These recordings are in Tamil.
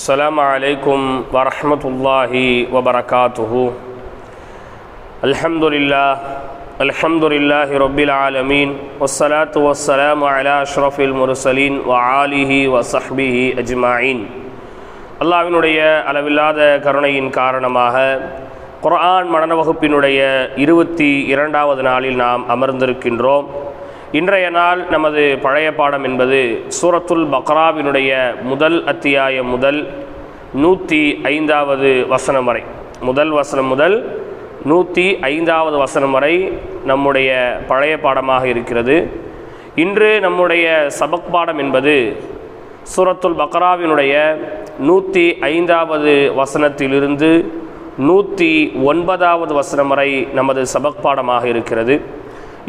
السلام عليكم ورحمة الله وبركاته. الحمد لله رب العالمين والصلاة والسلام على أشرف المرسلين وآله وصحبه أجمعين. அல்லாஹ்வினுடைய அளவில்லாத கருணையின் காரணமாக குர்ஆன் மனன வகுப்பினுடைய 22வது நாளில் நாம் அமர்ந்திருக்கின்றோம். இன்றைய நாள் நமது பழைய பாடம் என்பது சூரத்துல் பக்ராவினுடைய முதல் அத்தியாயம் முதல் 105வது வசனம் வரை, முதல் வசனம் முதல் 105வது வசனம் வரை நம்முடைய பழைய பாடமாக இருக்கிறது. இன்று நம்முடைய சபக் பாடம் என்பது சூரத்துல் பக்ராவினுடைய 105வது வசனத்திலிருந்து 109வது வசனம் வரை நமது சபக் பாடமாக இருக்கிறது.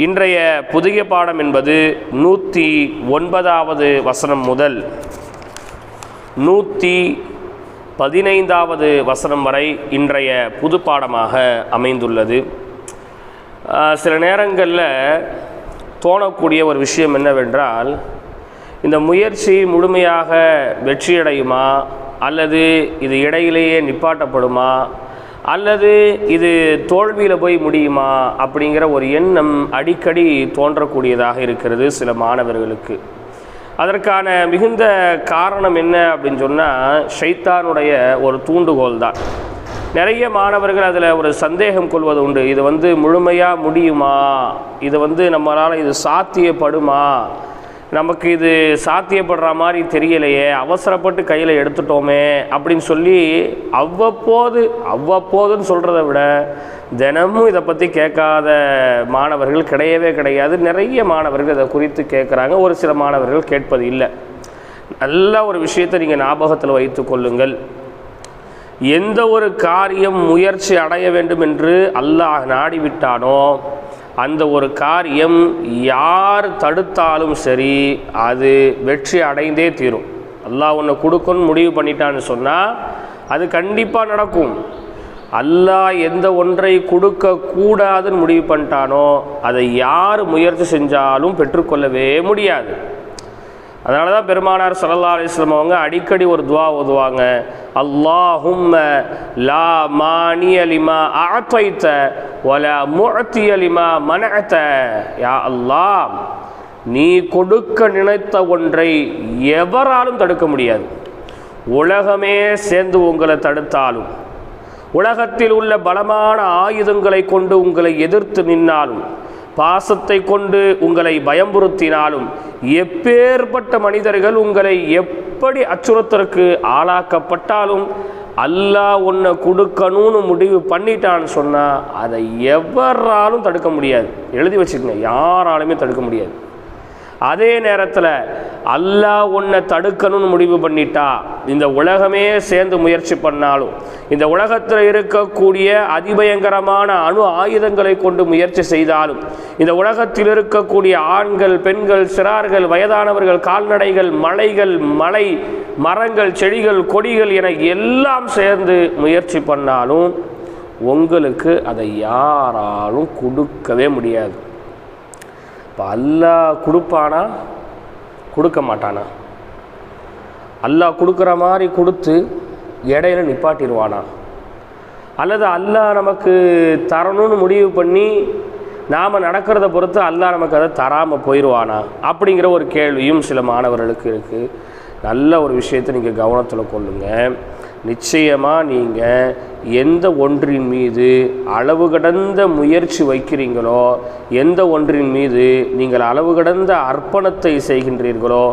இன்றைய புதிய பாடம் என்பது 109வது வசனம் முதல் 115வது வசனம் வரை இன்றைய புது பாடமாக அமைந்துள்ளது. சில நேரங்களில் தோணக்கூடிய ஒரு விஷயம் என்னவென்றால், இந்த முயற்சி முழுமையாக வெற்றியடையுமா, அல்லது இது இடையிலேயே நிப்பாட்டப்படுமா, அல்லது இது தோல்வியில் போய் முடியுமா அப்படிங்கிற ஒரு எண்ணம் அடிக்கடி தோன்றக்கூடியதாக இருக்கிறது சில மாணவர்களுக்கு. அதற்கான மிகுந்த காரணம் என்ன அப்படின்னு சொன்னால், ஷைத்தானுடைய ஒரு தூண்டுகோல் தான். நிறைய மாணவர்கள் அதில் ஒரு சந்தேகம் கொள்வது உண்டு. இது முழுமையாக முடியுமா, இது நம்மளால் இது சாத்தியப்படுமா, நமக்கு இது சாத்தியப்படுற மாதிரி தெரியலையே, அவசரப்பட்டு கையில் எடுத்துட்டோமே அப்படின்னு சொல்லி அவ்வப்போதுன்னு சொல்கிறத விட தினமும் இதை பற்றி கேட்காத மாணவர்கள் கிடையவே கிடையாது. நிறைய மாணவர்கள் இதை குறித்து கேட்குறாங்க, ஒரு சில மாணவர்கள் கேட்பது இல்லை. நல்ல ஒரு விஷயத்தை நீங்கள் ஞாபகத்தில் வைத்து கொள்ளுங்கள். எந்த ஒரு காரியம் முயற்சி அடைய வேண்டும் என்று அல்லாஹ் நாடிவிட்டானோ அந்த ஒரு காரியம் யார் தடுத்தாலும் சரி, அது வெற்றி அடைந்தே தீரும். அல்லாஹ் ஒன்று கொடுக்கணும்னு முடிவு பண்ணிட்டான்னு சொன்னால் அது கண்டிப்பாக நடக்கும். அல்லாஹ் எந்த ஒன்றை கொடுக்கக்கூடாதுன்னு முடிவு பண்ணிட்டானோ அதை யார் முயற்சி செஞ்சாலும் பெற்றுக்கொள்ளவே முடியாது. அதனால தான் பெருமானார் ஸல்லல்லாஹு அலைஹி வஸல்லம் அவங்க அடிக்கடி ஒரு துவா ஓதுவாங்க, அல்லாஹும்ம லா மானிய லிமா அஅதைத வலா முஅதிய லிமா மனஅத. யா அல்லாஹ், நீ கொடுக்க நினைத்த ஒன்றை எவராலும் தடுக்க முடியாது. உலகமே சேர்ந்து உங்களை தடுத்தாலும், உலகத்தில் உள்ள பலமான ஆயுதங்களை கொண்டு உங்களை எதிர்த்து நின்னாலும், பாசத்தை கொண்டு உங்களை பயம்புறுத்தினாலும், எப்பேற்பட்ட மனிதர்கள் உங்களை எப்படி அச்சுறுத்தலுக்கு ஆளாக்கப்பட்டாலும், அல்லாஹ் ஒன்றை கொடுக்கணும்னு முடிவு பண்ணிட்டான்னு சொன்னால் அதை எவராலும் தடுக்க முடியாது. எழுதி வச்சுக்கங்க, யாராலுமே தடுக்க முடியாது. அதே நேரத்தில் அல்லாஹ் ஒன்றை தடுக்கணும்னு முடிவு பண்ணிட்டா, இந்த உலகமே சேர்ந்து முயற்சி பண்ணாலும், இந்த உலகத்தில் இருக்கக்கூடிய அதிபயங்கரமான அணு ஆயுதங்களை கொண்டு முயற்சி செய்தாலும், இந்த உலகத்தில் இருக்கக்கூடிய ஆண்கள், பெண்கள், சிறார்கள், வயதானவர்கள், கால்நடைகள், மலைகள், மலை, மரங்கள், செடிகள், கொடிகள் என எல்லாம் சேர்ந்து முயற்சி பண்ணாலும் உங்களுக்கு அதை யாராலும் கொடுக்கவே முடியாது. இப்போ அல்லாஹ் கொடுப்பானா, கொடுக்க மாட்டானா? அல்லாஹ் கொடுக்குற மாதிரி கொடுத்து இடையில நிப்பாட்டிடுவானா, அல்லது அல்லாஹ் நமக்கு தரணும்னு முடிவு பண்ணி நாம் நடக்கிறத பொறுத்து அல்லாஹ் நமக்கு அதை தராமல் போயிடுவானா அப்படிங்கிற ஒரு கேள்வியும் சில மாணவர்களுக்கு இருக்குது. நல்ல ஒரு விஷயத்தை நீங்கள் கவனத்தில் கொள்ளுங்க. நிச்சயமாக நீங்கள் எந்த ஒன்றின் மீது அளவு கடந்த முயற்சி வைக்கிறீங்களோ, எந்த ஒன்றின் மீது நீங்கள் அளவு கடந்த அர்ப்பணத்தை செய்கின்றீர்களோ,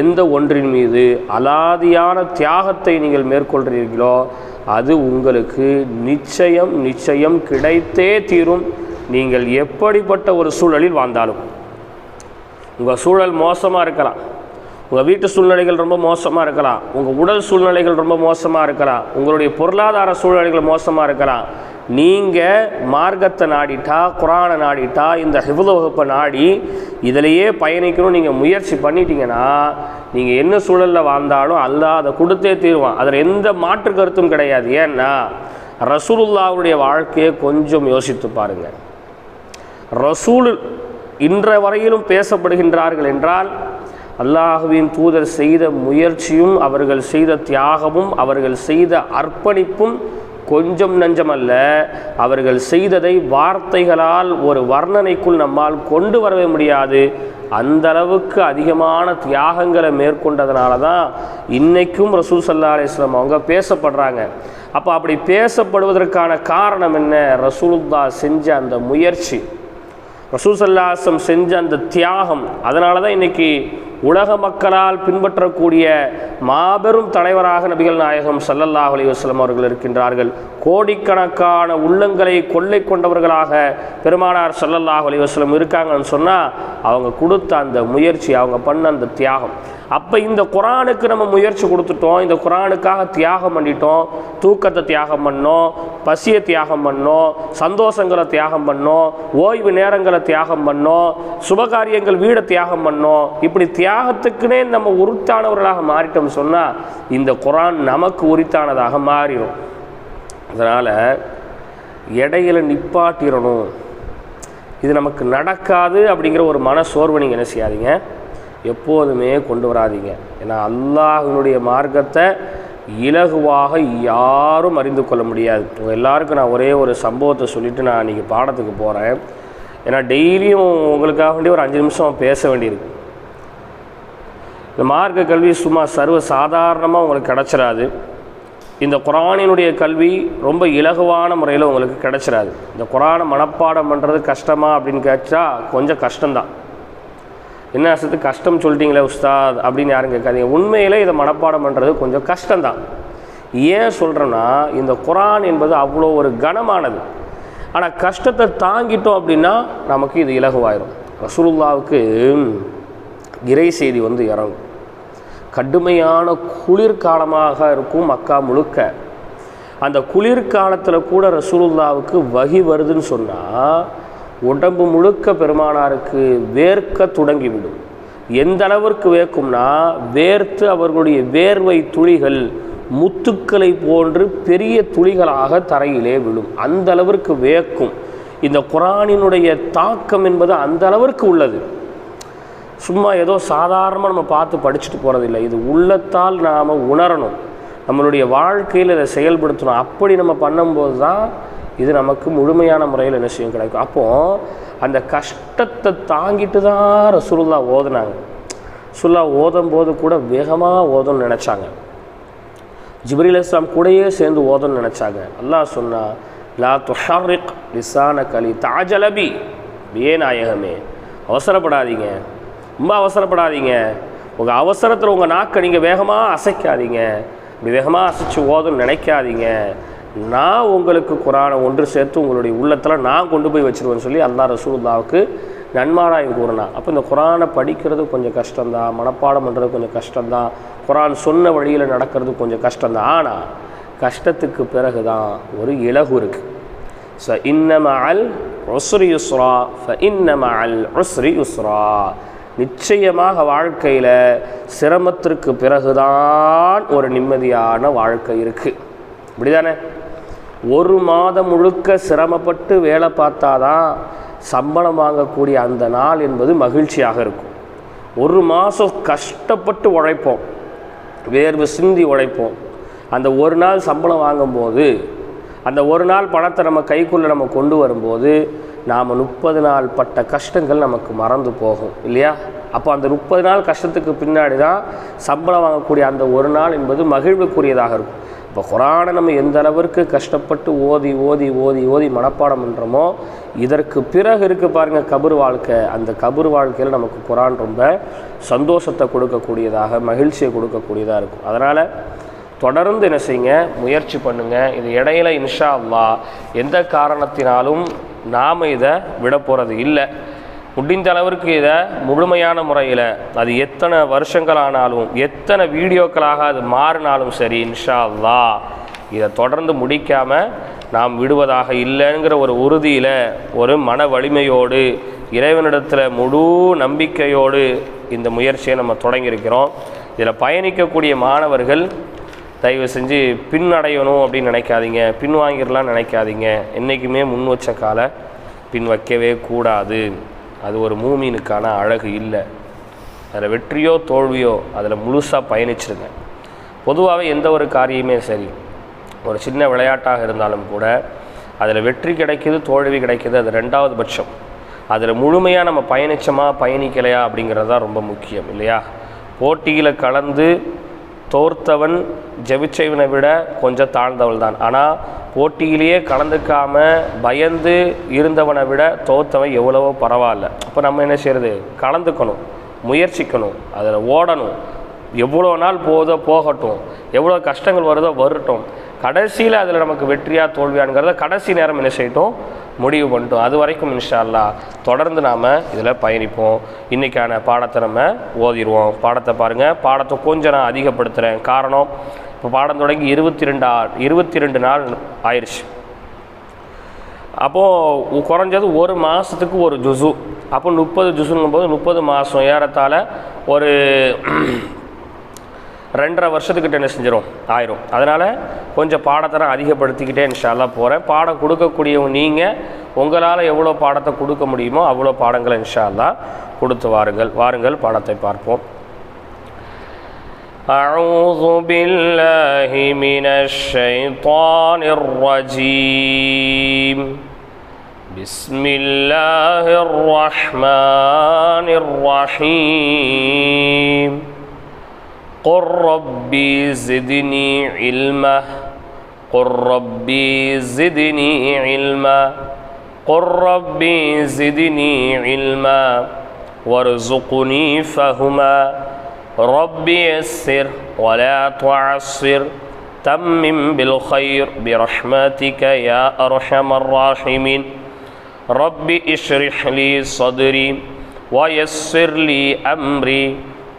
எந்த ஒன்றின் மீது அலாதியான தியாகத்தை நீங்கள் மேற்கொள்கிறீர்களோ, அது உங்களுக்கு நிச்சயம் கிடைத்தே தீரும். நீங்கள் எப்படிப்பட்ட ஒரு சூழலில் வாழ்ந்தாலும். உங்கள் சூழல் மோசமாக இருக்கலாம், உங்கள் வீட்டு சூழ்நிலைகள் ரொம்ப மோசமாக இருக்கலாம், உங்கள் உடல் சூழ்நிலைகள் ரொம்ப மோசமாக இருக்கலாம், உங்களுடைய பொருளாதார சூழ்நிலைகள் மோசமாக இருக்கலாம். நீங்கள் மார்க்கத்தை நாடிட்டா, குரானை நாடிட்டா, இந்த ஹிஃப்து வகுப்பை நாடி இதிலேயே பயணிக்கணும் நீங்கள் முயற்சி பண்ணிட்டீங்கன்னா, நீங்கள் என்ன சூழலில் வாழ்ந்தாலும் அல்லாஹ் அதை கொடுத்தே தீருவான். அதில் எந்த மாற்று கருத்தும் கிடையாது. ஏன்னா ரசூலுல்லாஹ்வுடைய வாழ்க்கையை கொஞ்சம் யோசித்து பாருங்கள். ரசூல் இன்ற வரையிலும் பேசப்படுகின்றார்கள் என்றால் அல்லாஹ்வின் தூதர் செய்த முயற்சியும் அவர்கள் செய்த தியாகமும் அவர்கள் செய்த அர்ப்பணிப்பும் கொஞ்சம் நஞ்சமல்ல. அவர்கள் செய்ததை வார்த்தைகளால் ஒரு வர்ணனைக்குள் நம்மால் கொண்டு வரவே முடியாது. அந்த அளவுக்கு அதிகமான தியாகங்களை மேற்கொண்டதுனால தான் இன்றைக்கும் ரசூல் ஸல்லல்லாஹு அலைஹி வஸல்லம் அவங்க பேசப்படுறாங்க. அப்போ அப்படி பேசப்படுவதற்கான காரணம் என்ன? ரசூலுல்லாஹ் செஞ்ச அந்த முயற்சி, ரசூல் ஸல்லல்லாஹு அலைஹி வஸல்லம் செஞ்ச அந்த தியாகம். அதனால தான் இன்றைக்கி உலக மக்களால் பின்பற்றக்கூடிய மாபெரும் தலைவராக நபிகள் நாயகம் ஸல்லல்லாஹு அலைஹி வஸல்லம் அவர்கள் இருக்கின்றார்கள். கோடிக்கணக்கான உள்ளங்களை கொள்ளை கொண்டவர்களாக பெருமானார் ஸல்லல்லாஹு அலைஹி வஸல்லம் இருக்காங்கன்னு சொன்னால் அவங்க கொடுத்த அந்த முயற்சி, அவங்க பண்ண அந்த தியாகம். அப்போ இந்த குர்ஆனுக்கு நம்ம முயற்சி கொடுத்துட்டோம், இந்த குர்ஆனுக்காக தியாகம் பண்ணிட்டோம், தூக்கத்தை தியாகம் பண்ணோம், பசியை தியாகம் பண்ணோம், சந்தோஷங்களை தியாகம் பண்ணோம், ஓய்வு நேரங்களை தியாகம் பண்ணோம், சுபகாரியங்கள் வீடை தியாகம் பண்ணோம். இப்படி தியாகத்துக்குனே நம்ம உரித்தானவர்களாக மாறிட்டோம் சொன்னால் இந்த குர்ஆன் நமக்கு உரித்தானதாக மாறிடும். அதனால் இடையில நிப்பாட்டிடணும், இது நமக்கு நடக்காது அப்படிங்கிற ஒரு மனசோர்வை நீங்கள் என்ன செய்யாதீங்க, எப்போதுமே கொண்டு வராதீங்க. ஏன்னா அல்லாஹ்வினுடைய மார்க்கத்தை இலகுவாக யாரும் அறிந்து கொள்ள முடியாது. உங்கள் எல்லாருக்கும் நான் ஒரே ஒரு சம்பவத்தை சொல்லிவிட்டு நான் இன்றைக்கி பாடத்துக்கு போகிறேன். ஏன்னா டெய்லியும் உங்களுக்காக வேண்டிய ஒரு 5 நிமிஷம் பேச வேண்டியிருக்கு. இந்த மார்க்க கல்வி சும்மா சர்வ சாதாரணமாக உங்களுக்கு கிடச்சிடாது. இந்த குர்ஆனினுடைய கல்வி ரொம்ப இலகுவான முறையில் உங்களுக்கு கிடச்சிடாது. இந்த குர்ஆனை மனப்பாடம் பண்ணுறது கஷ்டமா அப்படின்னு கேட்டால் கொஞ்சம் கஷ்டம்தான். என்ன அசத்து கஷ்டம் சொல்லிட்டீங்களே உஸ்தாத் அப்படின்னு யாரும் கேட்காதீங்க. உண்மையிலே இதை மனப்பாடம் பண்ணுறது கொஞ்சம் கஷ்டம்தான். ஏன் சொல்கிறேன்னா, இந்த குர்ஆன் என்பது அவ்வளோ ஒரு கனமானது. ஆனால் கஷ்டத்தை தாங்கிட்டோம் அப்படின்னா நமக்கு இது இலகுவாயிரும். ரசூலுல்லாவுக்கு இறை செய்தி வந்து இறங்கும். கடுமையான குளிர்காலமாக இருக்கும் மக்கா முழுக்க. அந்த குளிர்காலத்தில் கூட ரசூலுல்லாவுக்கு வஹி வருதுன்னு சொன்னால் உடம்பு முழுக்க பெருமானாருக்கு வேர்க்க தொடங்கிவிடும். எந்த அளவிற்கு வேர்க்கும்னா, வேர்த்து அவர்களுடைய வேர்வை துளிகள் முத்துக்களை போன்று பெரிய துளிகளாக தரையிலே விழும். அந்த அளவிற்கு வேர்க்கும். இந்த குர்ஆனினுடைய தாக்கம் என்பது அந்த அளவிற்கு உள்ளது. சும்மா ஏதோ சாதாரணமாக நம்ம பார்த்து படிச்சுட்டு போகிறதில்லை. இது உள்ளத்தால் நாம் உணரணும், நம்மளுடைய வாழ்க்கையில் இதை செயல்படுத்தணும். அப்படி நம்ம பண்ணும்போது தான் இது நமக்கு முழுமையான முறையில் என்ன செய்யும் கிடைக்கும். அப்போது அந்த கஷ்டத்தை தாங்கிட்டு தான் ரசூலுல்லாஹ் ஓதுனாங்க. ரசூலுல்லாஹ் ஓதும்போது கூட வேகமாக ஓதணும்னு நினச்சாங்க. ஜிப்ரீல் அலைஹிஸ்ஸலாம் கூடயே சேர்ந்து ஓதணும்னு நினச்சாங்க. அல்லாஹ் சொன்னா, லா துஹர்ரிக் லிஸானக லிதஅஜல பி. நாயகமே, அவசரப்படாதீங்க, ரொம்ப அவசரப்படாதீங்க. உங்கள் அவசரத்தில் உங்கள் நாக்கை நீங்கள் வேகமாக அசைக்காதீங்க. இப்படி வேகமாக அசைச்சு ஓதணும்னு நினைக்காதீங்க. நான் உங்களுக்கு குர்ஆனை ஒன்று சேர்த்து உங்களுடைய உள்ளத்தில் நான் கொண்டு போய் வச்சுருவேன்னு சொல்லி அல்லாஹ் ரசூலுல்லாவுக்கு நன்மாராயம் கூறினான். அப்போ இந்த குர்ஆனை படிக்கிறது கொஞ்சம் கஷ்டம்தான், மனப்பாடம் பண்ணுறது கொஞ்சம் கஷ்டம்தான், குர்ஆன் சொன்ன வழியில் நடக்கிறது கொஞ்சம் கஷ்டம்தான். ஆனால் கஷ்டத்துக்கு பிறகு தான் ஒரு இலகு இருக்குது. ஸ இன்ன மஅல் உஸ்ரி யுஸ்ரா ஃப இன்ன மஅல் உஸ்ரி யுஸ்ரா. நிச்சயமாக வாழ்க்கையில் சிரமத்திற்கு பிறகுதான் ஒரு நிம்மதியான வாழ்க்கை இருக்குது. இப்படி தானே? ஒரு மாதம் முழுக்க சிரமப்பட்டு வேலை பார்த்தாதான் சம்பளம் வாங்கக்கூடிய அந்த நாள் என்பது மகிழ்ச்சியாக இருக்கும். ஒரு மாதம் கஷ்டப்பட்டு உழைப்போம், வேர்வை சிந்தி உழைப்போம். அந்த ஒரு நாள் சம்பளம் வாங்கும்போது, அந்த ஒரு நாள் பணத்தை நம்ம கைக்குள்ளே நம்ம கொண்டு வரும்போது நாம் 30 நாள் பட்ட கஷ்டங்கள் நமக்கு மறந்து போகும் இல்லையா? அப்போ அந்த 30 நாள் கஷ்டத்துக்கு பின்னாடி தான் சம்பளம் வாங்கக்கூடிய அந்த ஒரு நாள் என்பது மகிழ்வுக்குரியதாக இருக்கும். இப்போ குர்ஆனை நம்ம எந்த அளவிற்கு கஷ்டப்பட்டு ஓதி ஓதி ஓதி ஓதி மனப்பாடம் பண்ணுறோமோ, இதற்கு பிறகு இருக்குது பாருங்கள் கபர் வாழ்க்கை. அந்த கபர் வாழ்க்கையில் நமக்கு குர்ஆன் ரொம்ப சந்தோஷத்தை கொடுக்கக்கூடியதாக, மகிழ்ச்சியை கொடுக்கக்கூடியதாக இருக்கும். அதனால் தொடர்ந்து என்ன செய்யுங்க, முயற்சி பண்ணுங்கள். இது இடையில இன்ஷா அல்லாஹ் எந்த காரணத்தினாலும் நாம் இதை விட போகிறது இல்லை. முடிந்த அளவிற்கு இதை முழுமையான முறையில், அது எத்தனை வருஷங்களானாலும் எத்தனை வீடியோக்களாக அது மாறினாலும் சரி, இன்ஷா அல்லாஹ் இதை தொடர்ந்து முடிக்காமல் நாம் விடுவதாக இல்லைங்கிற ஒரு உறுதியில், ஒரு மன வலிமையோடு, இறைவனிடத்தில் முழு நம்பிக்கையோடு இந்த முயற்சியை நம்ம தொடங்கியிருக்கிறோம். இதில் பயணிக்கக்கூடிய மாணவர்கள் தயவு செஞ்சு பின்னடையணும் அப்படின்னு நினைக்காதீங்க, பின் வாங்கிடலான்னு நினைக்காதீங்க. என்றைக்குமே முன் வச்ச காலை பின் வைக்கவே கூடாது. அது ஒரு மூமீனுக்கான அழகு இல்லை. அதில் வெற்றியோ தோல்வியோ அதில் முழுசாக பயணிச்சிருங்க. பொதுவாகவே எந்த ஒரு காரியமே சரி, ஒரு சின்ன விளையாட்டாக இருந்தாலும் கூட அதில் வெற்றி கிடைக்கிது தோல்வி கிடைக்கிது, அது ரெண்டாவது பட்சம். அதில் முழுமையாக நம்ம பயணிக்கலையா அப்படிங்கிறது தான் ரொம்ப முக்கியம் இல்லையா? போட்டியில் கலந்து தோர்த்தவன் ஜெபிச்சவனை விட கொஞ்சம் தாழ்ந்தவள் தான். ஆனால் போட்டியிலேயே கலந்துக்காமல் பயந்து இருந்தவனை விட தோர்த்தவன் எவ்வளவோ பரவாயில்ல. அப்போ நம்ம என்ன செய்கிறது? கலந்துக்கணும், முயற்சிக்கணும், அதில் ஓடணும். எவ்வளோ நாள் போகட்டும், எவ்வளோ கஷ்டங்கள் வருதோ வரட்டும், கடைசியில் அதில் நமக்கு வெற்றியா தோல்வியானுங்கிறத கடைசி நேரம் என்ன செய்யட்டும், முடிவு பண்ணிட்டோம். அது வரைக்கும் இன்ஷா அல்லாஹ் தொடர்ந்து நாம் இதில் பயணிப்போம். இன்றைக்கான பாடத்தை நம்ம ஓதிடுவோம். பாடத்தை பாருங்கள். பாடத்தை கொஞ்சம் நான் அதிகப்படுத்துகிறேன். காரணம், இப்போ பாடம் தொடங்கி 22 நாள் ஆயிடுச்சு. அப்போது குறைஞ்சது ஒரு மாதத்துக்கு ஒரு ஜுசு. அப்போ 30 ஜுசுங்கும் போது 30 மாதம் ஏறத்தால் ஒரு 2.5 வருஷத்துக்கிட்ட என்ன செஞ்சிடும் ஆயிரும். அதனால் கொஞ்சம் பாடத்தை நான் அதிகப்படுத்திக்கிட்டே இன்ஷா அல்லாஹ் போகிறேன். பாடம் கொடுக்கக்கூடியவங்க நீங்கள் உங்களால் எவ்வளோ பாடத்தை கொடுக்க முடியுமோ அவ்வளோ பாடங்களை இன்ஷா அல்லாஹ் கொடுத்து வாருங்கள் பாடத்தை பார்ப்போம். أعوذ بالله من الشيطان الرجيم. بسم الله الرحمن الرحيم. قل ربي زدني علما قل ربي زدني علما قل ربي زدني علما وارزقني فهما ربي يسر ولا تعسر تمم بالخير برحمتك يا أرحم الراحمين. ربي اشرح لي صدري ويسر لي أمري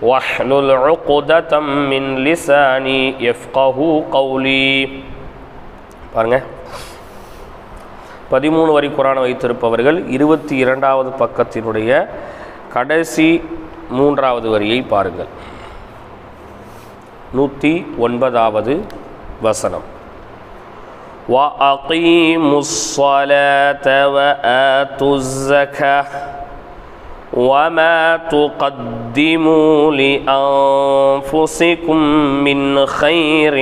واحلل عقدة من لساني يفقه قولي. பாருங்க, 13 வரி குர்ஆனை வைத்திருப்பவர்கள் 22வது பக்கத்தினுடைய கடைசி 3வது வரியை பாருங்கள். 109வது வசனம். وَأَقِيمُوا الصَّلَاةَ وَآتُوا الزَّكَاةَ وَمَا تُقَدِّمُوا لِأَنفُسِكُم مِّنْ خَيْرٍ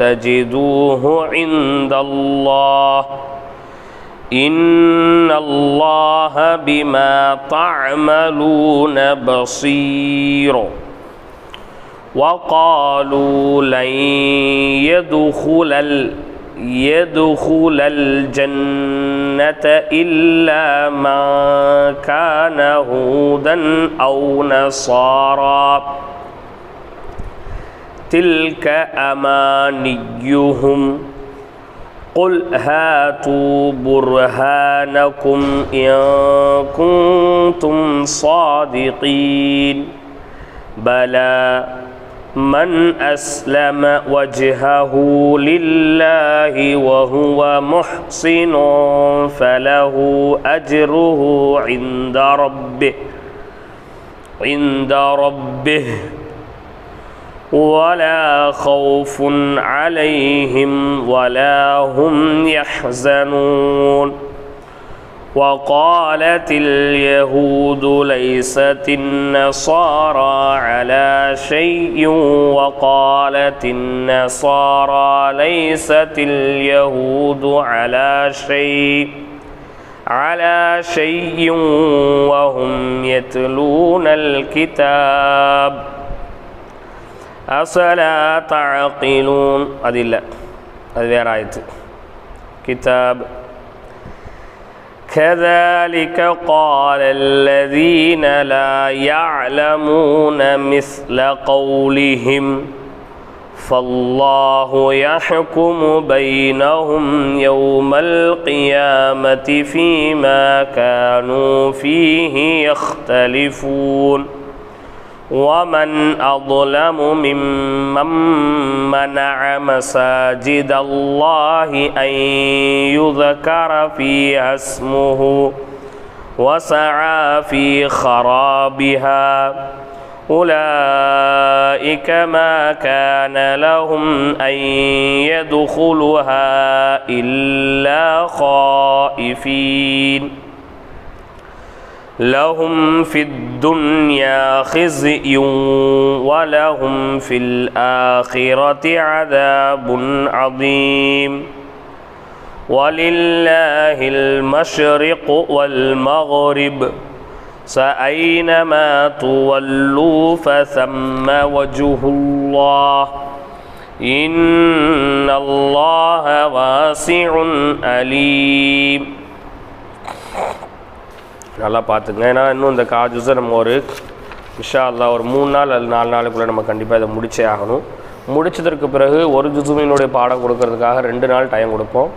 تَجِدُوهُ عِندَ اللَّهِ إِنَّ اللَّهَ بِمَا تَعْمَلُونَ بَصِيرٌ. وَقَالُوا لَن يدخل الجنة إلا من كان هودا أو نصارى تلك أمانيهم قل هاتوا برهانكم إن كنتم صادقين بلى من أسلم وجهه لله وهو محسن فله أجره عند ربه ولا خوف عليهم ولا هم يحزنون. وقالت اليهود ليست النصارى على شيء وقالت النصارى ليست اليهود على شيء وهم يتلون الكتاب أفلا تعقلون. அது இல்லை, அது வேற ஆயத்து. கிதாப். كذلك قال الذين لا يعلمون مثل قولهم فالله يحكم بينهم يوم القيامة فيما كانوا فيه يختلفون. ومن أظلم ممن منع مساجد الله أن يذكر فيها اسمه وسعى في خرابها أولئك ما كان لهم أن يدخلوها إلا خائفين لهم في الدنيا خزي ولهم في الآخرة عذاب عظيم ولله المشرق والمغرب فأينما تولوا فثم وجه الله إن الله واسع عليم. நல்லா பார்த்துங்க. ஏன்னா இன்னும் இந்த காஜுஸை நம்ம இன்ஷா அல்லாஹ் ஒரு 3 நாள் அல்லது 4 நாளுக்குள்ளே நம்ம கண்டிப்பாக இதை முடிச்சே ஆகணும். முடிச்சதற்கு பிறகு ஒரு ஜுசுவினுடைய பாடம் கொடுக்கறதுக்காக 2 நாள் டைம் கொடுப்போம்.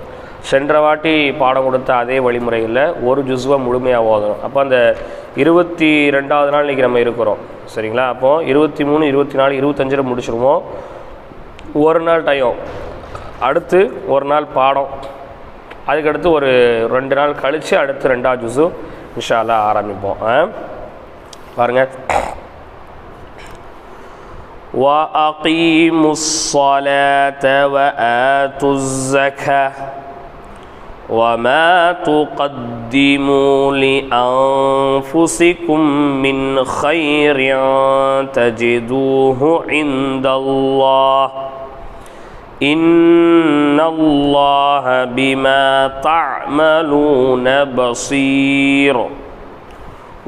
சென்ற வாட்டி பாடம் கொடுத்த அதே வழிமுறையில் ஒரு ஜுசுவை முழுமையாக ஓதணும். அப்போ அந்த 22வது நாள் இன்றைக்கி நம்ம இருக்கிறோம், சரிங்களா? அப்போது 23, 24, 25 முடிச்சிருவோம். ஒரு நாள் டைம், அடுத்து ஒரு நாள் பாடம், அதுக்கடுத்து ஒரு 2 நாள் கழித்து அடுத்து 2வது ஜுசு இன்ஷா அல்லாஹ் ஆரம்பிப்போம். பாருங்கள். وَأَقِيمُوا الصَّلَاةَ وَآتُوا الزَّكَاةَ وَمَا تُقَدِّمُوا لِأَنفُسِكُم مِّنْ خَيْرٍ تَجِدُوهُ عِندَ اللَّهِ إِنَّ اللَّهَ بِمَا تَعْمَلُونَ بَصِيرٌ.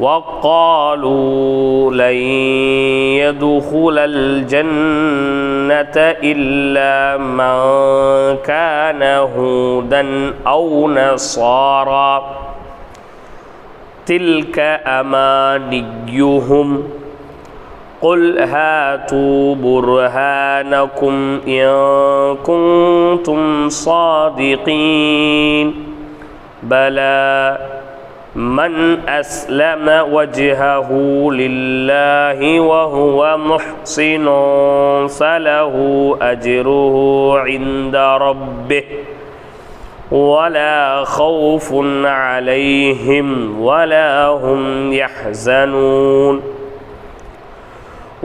وَقَالُوا لَن يَدْخُلَ الْجَنَّةَ إِلَّا مَنْ كَانَ هُودًا أَوْ نَصَارَى تِلْكَ أَمَانِيُّهُمْ قُلْ هَاتُوا بُرْهَانَكُمْ إِن كُنتُمْ صَادِقِينَ بَلَى من أسلم وجهه لله وهو محسن فله أجره عند ربه ولا خوف عليهم ولا هم يحزنون.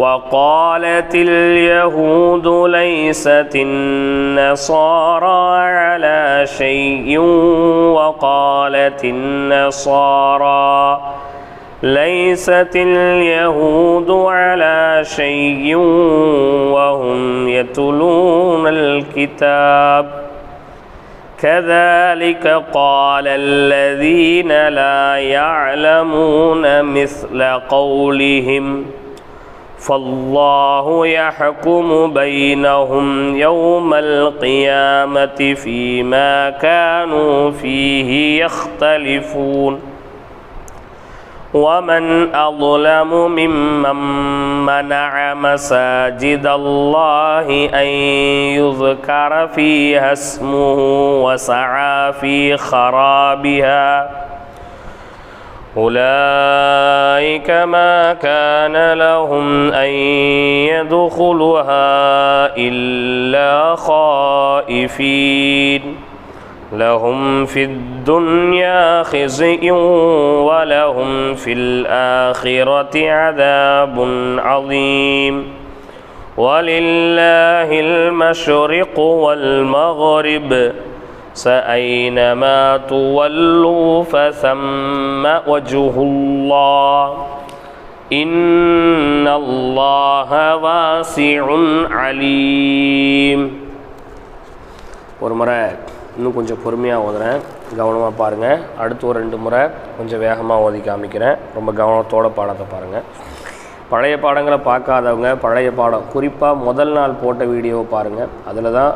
وقالت اليهود ليست النصارى على شيء وقالت النصارى ليست اليهود على شيء وهم يتلون الكتاب كذلك قال الذين لا يعلمون مثل قولهم فالله يحكم بينهم يوم القيامة فيما كانوا فيه يختلفون. ومن أظلم ممن منع مساجد الله أن يذكر فيها اسمه وسعى في خرابها أولئك ما كان لهم أن يدخلوها إلا خائفين لهم في الدنيا خزي ولهم في الآخرة عذاب عظيم ولله المشرق والمغرب فأينما تولوا فثم وجه الله إن الله واسع عليم. ஒரு முறை இன்னும் கொஞ்சம் பொறுமையாக ஓதுறேன், கவனமாக பாருங்கள். அடுத்து ஒரு 2 முறை கொஞ்சம் வேகமாக ஓதி காமிக்கிறேன், ரொம்ப கவனத்தோட பாடத்தை பாருங்கள். பழைய பாடங்களை பார்க்காதவங்க பழைய பாடம், குறிப்பாக முதல் நாள் போட்ட வீடியோவை பாருங்கள். அதில் தான்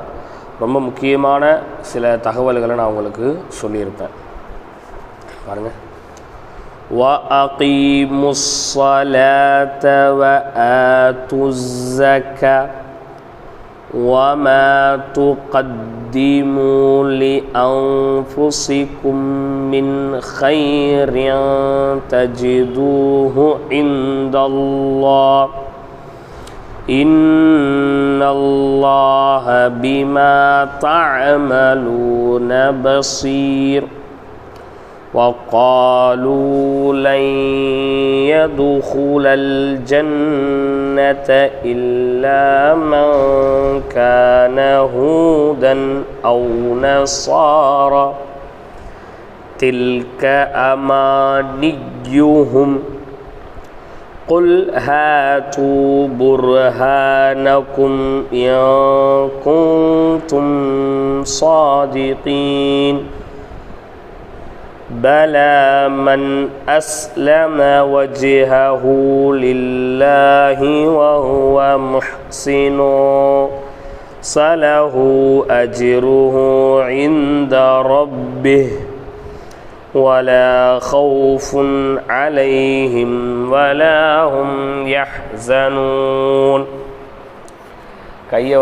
ரொம்ப முக்கியமான சில தகவல்களை நான் உங்களுக்கு சொல்லியிருப்பேன். பாருங்கள். وَأَقِيمُوا الصَّلَاةَ وَآتُوا الزَّكَاةَ وَمَا تُقَدِّمُوا لِأَنفُسِكُم مِّنْ خَيْرٍ تَجِدُوهُ عِندَ اللَّهِ إن الله بما تعملون بصير. وقالوا لن يدخل الجنة إلا من كان هودا أو نصارى تلك أمانيهم قل هاتوا برهانكم إن كنتم صادقين بلى من أسلم وجهه لله وهو محسن فله أجره عند ربه ولا خوف عليهم ولا هم يحزنون. கையை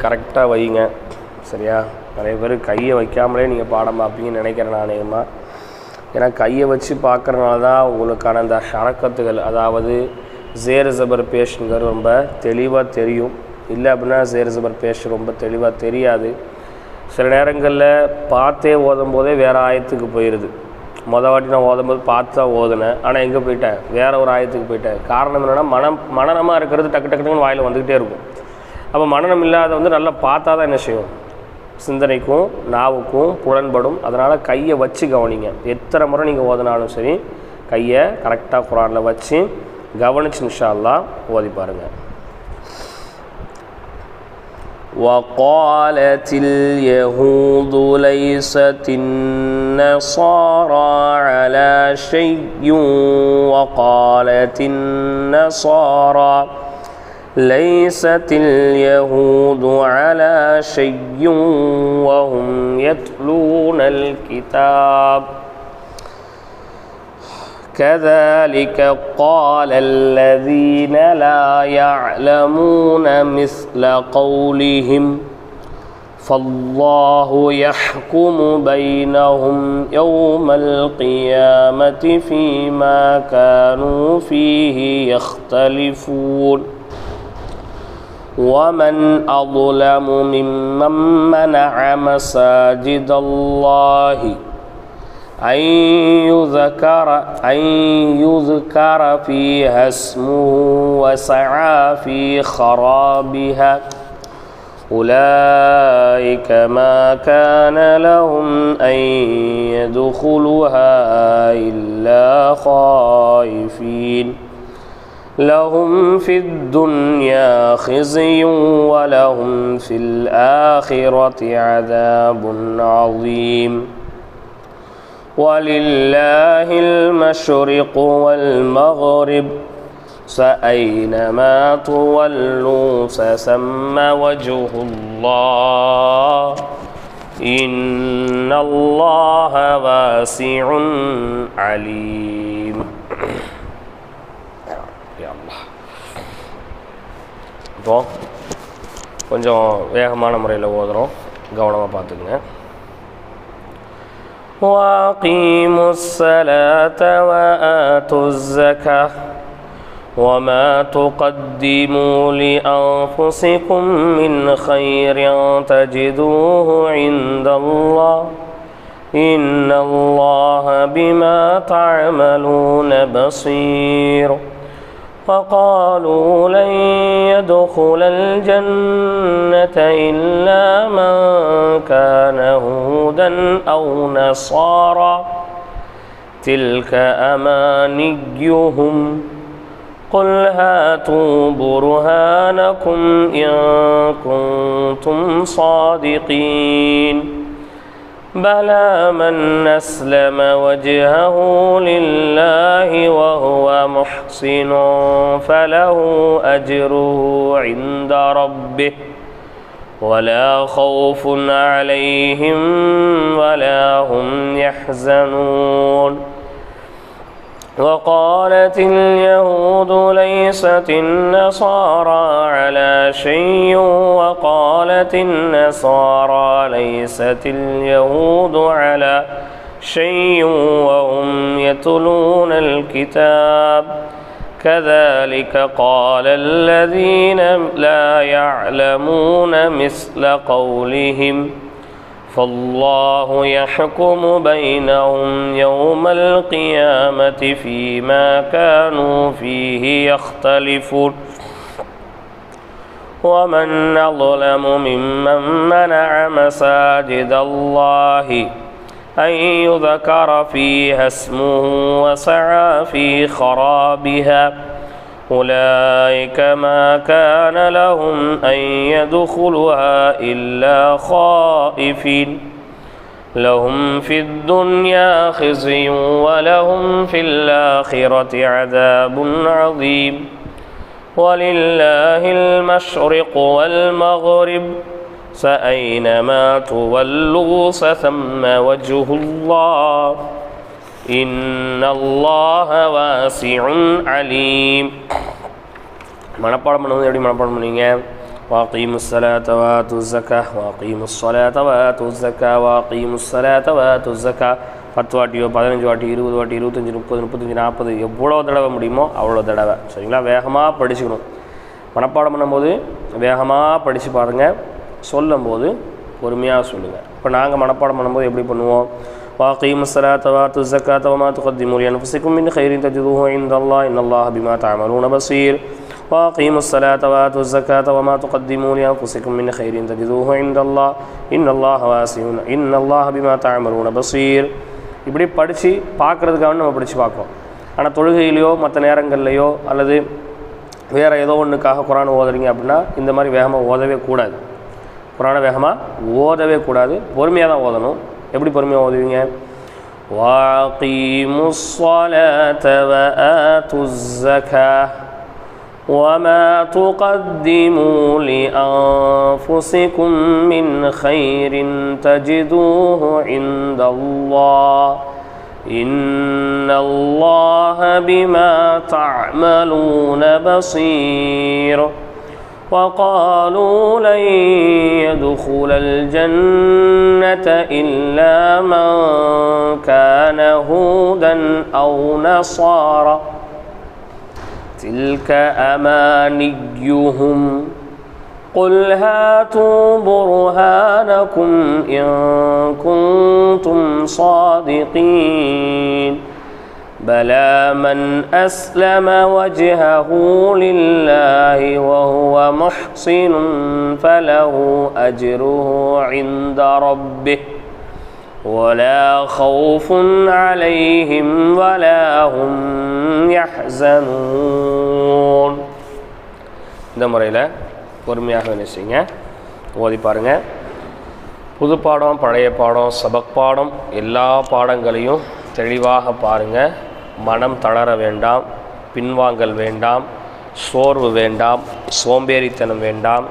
கரெக்டாக வைங்க, சரியா? நிறைய பேர் கையை வைக்காமலே நீங்கள் பாடம் பார்ப்பீங்கன்னு நினைக்கிறேன் நானேமா. ஏன்னா கையை வச்சு பார்க்குறனால தான் உங்களுக்கான அந்த ஹரக்கத்துகள், அதாவது ஜேர் ஜபர் பேஷுங்கிறது ரொம்ப தெளிவாக தெரியும். இல்லை அப்படின்னா ஜேர் ஜபர் பேஷ் ரொம்ப தெளிவாக தெரியாது. சில நேரங்களில் பார்த்தே ஓதும் போதே வேறு ஆயத்துக்கு போயிடுது. வாட்டி நான் ஓதும்போது பார்த்து தான் ஓதுனேன், ஆனால் எங்கே போயிட்டேன், வேறு ஒரு ஆயத்துக்கு போயிட்டேன். காரணம் என்னென்னா மனநமாக இருக்கிறது டக்கு டக்குன்னு வாயில் வந்துக்கிட்டே இருக்கும். அப்போ மனநம் இல்லாத நல்லா பார்த்தா தான் என்ன செய்யும், சிந்தனைக்கும் நாவுக்கும் புலன்படும். அதனால் கையை வச்சு கவனிங்க. எத்தனை முறை நீங்கள் ஓதினாலும் சரி கையை கரெக்டாக குர்ஆனில் வச்சு கவனிச்சு இன்ஷா அல்லாஹ் ஓதி பாருங்கள். وقالت اليهود ليست النصارى على شيء وقالت النصارى ليست اليهود على شيء وهم يتلون الكتاب كذلك قال الذين لا يعلمون مثل قولهم فالله يحكم بينهم يوم القيامة فيما كانوا فيه يختلفون ومن أظلم ممن منع مساجد الله أن يذكر فيها اسمه وسعى في خرابها أولئك ما كان لهم أن يدخلوها إلا خائفين لهم في الدنيا خزي ولهم في الآخرة عذاب عظيم ولله المشرق والمغرب فأينما تولوا فثم وجه الله إن الله واسع عليم. இப்போ கொஞ்சம் வேகமான முறையில் ஓதுறோம், கவனமாக பார்த்துக்குங்க. وَأَقِيمُوا الصَّلَاةَ وَآتُوا الزَّكَاةَ وَمَا تُقَدِّمُوا لِأَنفُسِكُم مِّنْ خَيْرٍ تَجِدُوهُ عِندَ اللَّهِ إِنَّ اللَّهَ بِمَا تَعْمَلُونَ بَصِيرٌ. وقالوا لن يدخل الجنة إلا من كان هودا أو نصارى تلك أمانيهم قل هاتوا برهانكم إن كنتم صادقين بلى من أسلم وجهه لله وهو محسن فله أجره عند ربه ولا خوف عليهم ولا هم يحزنون. وقالت اليهود ليست النصارى على شيء وقالت النصارى ليست اليهود على شيء وهم يتلون الكتاب كذلك قال الذين لا يعلمون مثل قولهم فالله يحكم بينهم يوم القيامة فيما كانوا فيه يختلفون ومن أظلم ممن منع مساجد الله أن يذكر فيها اسمه وسعى في خرابها أولئك ما كان لهم أن يدخلوها إلا خائفين لهم في الدنيا خزي ولهم في الآخرة عذاب عظيم ولله المشرق والمغرب فأينما تولوا فثم وجه الله إن الله واسع عليم. மனப்பாடம் பண்ணுவது எப்படி மனப்பாடம் பண்ணீங்க? واقيموا الصلاة وآتوا الزكاة واقيموا الصلاة وآتوا الزكاة واقيموا الصلاة وآتوا الزكاة 10 வாட்டியோ 15 வாட்டி 20 வாட்டி 25 30 35 40 எவ்வளோ தடவை முடியுமோ அவ்வளோ தடவை. சரிங்களா? வேகமாக படிச்சுக்கணும். மனப்பாடம் பண்ணும்போது வேகமாக படித்து பாருங்கள், சொல்லும்போது பொறுமையாக சொல்லுங்கள். இப்போ நாங்கள் மனப்பாடம் பண்ணும்போது எப்படி பண்ணுவோம்? واقيموا الصلاة وآتوا الزكاة وما تقدموا لأنفسكم من خير تجدوه عند الله إن الله بما تعملون بصير واقيموا الصلاة وآتوا الزكاة وما تقدموا لأنفسكم من خير تجدوه عند الله إن الله واسع إن الله بما تعملون بصير. இப்படி படித்து பார்க்குறதுக்காக நம்ம படித்து பார்க்குறோம். ஆனால் தொழுகையிலையோ மற்ற நேரங்கள்லையோ அல்லது வேறு ஏதோ ஒன்றுக்காக குரான் ஓதுறீங்க அப்படின்னா இந்த மாதிரி வேகமாக ஓதவே கூடாது. குரானை வேகமாக ஓதவே கூடாது, பொறுமையாக தான் ஓதணும். எப்படி பொறுமையாக ஓதுவீங்க? وَأَقِيمُوا الصَّلَاةَ وَآتُوا الزَّكَاةَ وَمَا تُقَدِّمُوا لِأَنفُسِكُم مِّنْ خَيْرٍ تَجِدُوهُ عِندَ اللَّهِ إِنَّ اللَّهَ بِمَا تَعْمَلُونَ بَصِيرٌ وقالوا لن يدخل الجنة إلا من كان هودا أو نصارى تلك أمانيهم قل هاتوا برهانكم إن كنتم صادقين بلى من أسلم وجهه لله وهو محسن فله أجره عند ربه ولا خوف عليهم ولا هم يحزنون. இந்த முறையில் பொறுமையாக நினைச்சிங்க, ஓதி பாருங்கள். புது பாடம், பழைய பாடம், சபக் பாடம் எல்லா பாடங்களையும் தெளிவாக பாருங்கள். மனம் தளர வேண்டாம், பின்வாங்கல் வேண்டாம், சோர்வு வேண்டாம், சோம்பேறித்தனம் வேண்டாம்,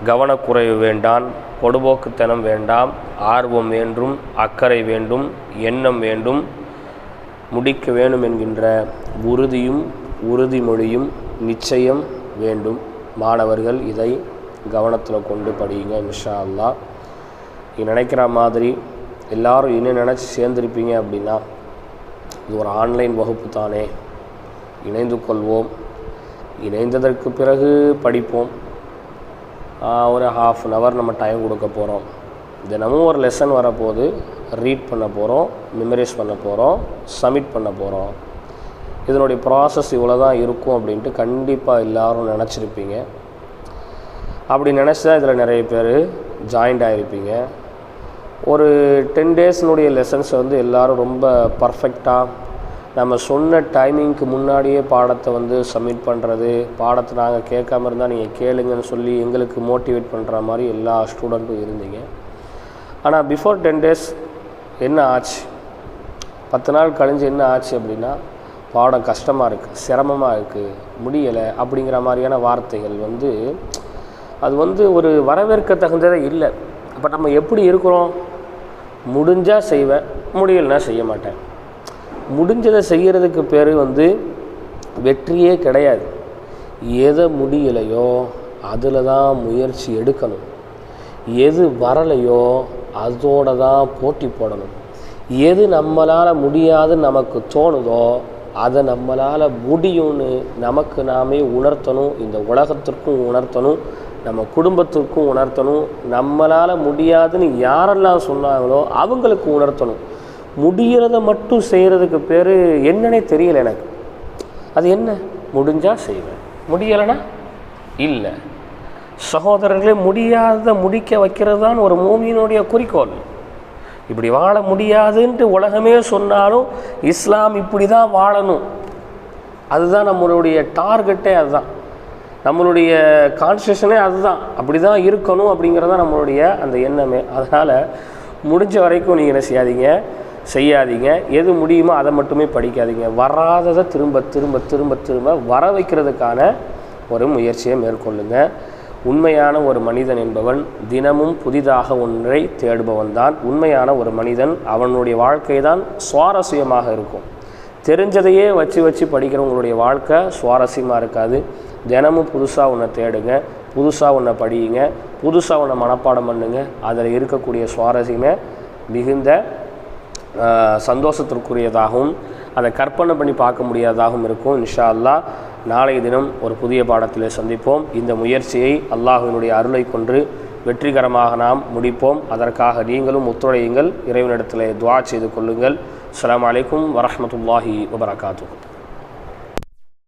கவனக்குறைவு வேண்டாம், பொடுபோக்குத்தனம் வேண்டாம். ஆர்வம் வேண்டும், அக்கறை வேண்டும், எண்ணம் வேண்டும், முடிக்க வேண்டும் என்கின்ற உறுதியும் உறுதிமொழியும் நிச்சயம் வேண்டும். மாணவர்கள் இதை கவனத்தில் கொண்டு படியுங்க இன்ஷா அல்லாஹ். நீ நினைக்கிற மாதிரி எல்லோரும் இன்னும் நினச்சி சேர்ந்துருப்பீங்க அப்படின்னா இது ஒரு ஆன்லைன் வகுப்பு தானே, இணைந்து கொள்வோம். இணைந்ததற்கு பிறகு படிப்போம். ஒரு ½ அன் ஹவர் நம்ம டைம் கொடுக்க போகிறோம். தினமும் ஒரு லெசன் வரப்போது, ரீட் பண்ண போகிறோம், மெமரைஸ் பண்ண போகிறோம், சப்மிட் பண்ண போகிறோம். இதனுடைய ப்ராசஸ் இவ்வளோ தான் இருக்கும் அப்படின்ட்டு கண்டிப்பாக எல்லோரும் நினச்சிருப்பீங்க. அப்படி நினச்சா இதில் நிறைய பேர் ஜாயின்ட் ஆகிருப்பீங்க. ஒரு 10 டேஸ்னுடைய லெசன்ஸை வந்து எல்லோரும் ரொம்ப பர்ஃபெக்டாக நம்ம சொன்ன டைமிங்க்கு முன்னாடியே பாடத்தை வந்து சப்மிட் பண்ணுறது, பாடத்தை நாங்கள் கேட்காம இருந்தால் நீங்கள் கேளுங்கன்னு சொல்லி எங்களுக்கு மோட்டிவேட் பண்ணுற மாதிரி எல்லா ஸ்டூடெண்ட்டும் இருந்தீங்க. ஆனால் பிஃபோர் 10 டேஸ் என்ன ஆச்சு, 10 நாள் கழிஞ்சு என்ன ஆச்சு அப்படின்னா பாடம் கஷ்டமாக இருக்குது, சிரமமாக இருக்குது, முடியலை அப்படிங்கிற மாதிரியான வார்த்தைகள் வந்து அது வந்து ஒரு வரவேற்க தகுந்ததே இல்லை. அப்போ நம்ம எப்படி இருக்கிறோம்? முடிஞ்சால் செய்வேன், முடியலைன்னா செய்ய மாட்டேன். முடிஞ்சதை செய்கிறதுக்கு பேர் வந்து வெற்றியே கிடையாது. எதை முடியலையோ அதில் தான் முயற்சி எடுக்கணும். எது வரலையோ அதோட தான் போட்டி போடணும். எது நம்மளால் முடியாதுன்னு நமக்கு தோணுதோ அதை நம்மளால் முடியும்னு நமக்கு நாமே உணர்த்தணும். இந்த உலகத்திற்கும் உணர்த்தணும், நம்ம குடும்பத்திற்கும் உணர்த்தணும். நம்மளால் முடியாதுன்னு யாரெல்லாம் சொன்னாங்களோ அவங்களுக்கு உணர்த்தணும். முடிகிறத மட்டும் செய்கிறதுக்கு பேர் என்னன்னே தெரியல எனக்கு. அது என்ன? முடிஞ்சால் செய்வேன், முடியலைன்னா இல்லை. சகோதரர்களே, முடியாததை முடிக்க வைக்கிறது தான் ஒரு மூமியினுடைய குறிக்கோள். இப்படி வாழ முடியாதுன்ட்டு உலகமே சொன்னாலும் இஸ்லாம் இப்படி தான் வாழணும், அதுதான் நம்மளுடைய டார்கெட்டே, அதுதான் நம்மளுடைய கான்ஸ்டியூஷனே, அதுதான் அப்படி தான் இருக்கணும் அப்படிங்கிறதான் நம்மளுடைய அந்த எண்ணமே. அதனால் முடிஞ்ச வரைக்கும் நீங்கள் என்ன செய்யாதீங்க, எது முடியுமோ அதை மட்டுமே படிக்காதீங்க, வராததை திரும்ப திரும்ப திரும்ப திரும்ப வர வைக்கிறதுக்கான ஒரு முயற்சியை மேற்கொள்ளுங்க. உண்மையான ஒரு மனிதன் என்பவன் தினமும் புதிதாக ஒன்றை தேடுபவன் தான் உண்மையான ஒரு மனிதன். அவனுடைய வாழ்க்கை தான் சுவாரஸ்யமாக இருக்கும். தெரிஞ்சதையே வச்சு படிக்கிறவங்களுடைய வாழ்க்கை சுவாரஸ்யமாக இருக்காது. தினமும் புதுசாக ஒன்றை தேடுங்க, புதுசாக ஒன்றை படியுங்க, புதுசாக ஒன்றை மனப்பாடம் பண்ணுங்க. அதில் இருக்கக்கூடிய சுவாரஸ்யமே மிகுந்த சந்தோஷத்திற்குரியதாகவும் அதை கற்பனை பண்ணி பார்க்க முடியாததாகவும் இருக்கும். இன்ஷா அல்லாஹ் நாளைய தினம் ஒரு புதிய பாடத்தில் சந்திப்போம். இந்த முயற்சியை அல்லாஹ்வினுடைய அருளை கொண்டு வெற்றிகரமாக நாம் முடிப்போம். அதற்காக நீங்களும் ஒத்துழையுங்கள். இறைவனிடத்தில் துஆ செய்து கொள்ளுங்கள். அஸ்ஸலாமு அலைக்கும் வரஹ்மத்துல்லாஹி வபரகாத்துஹு.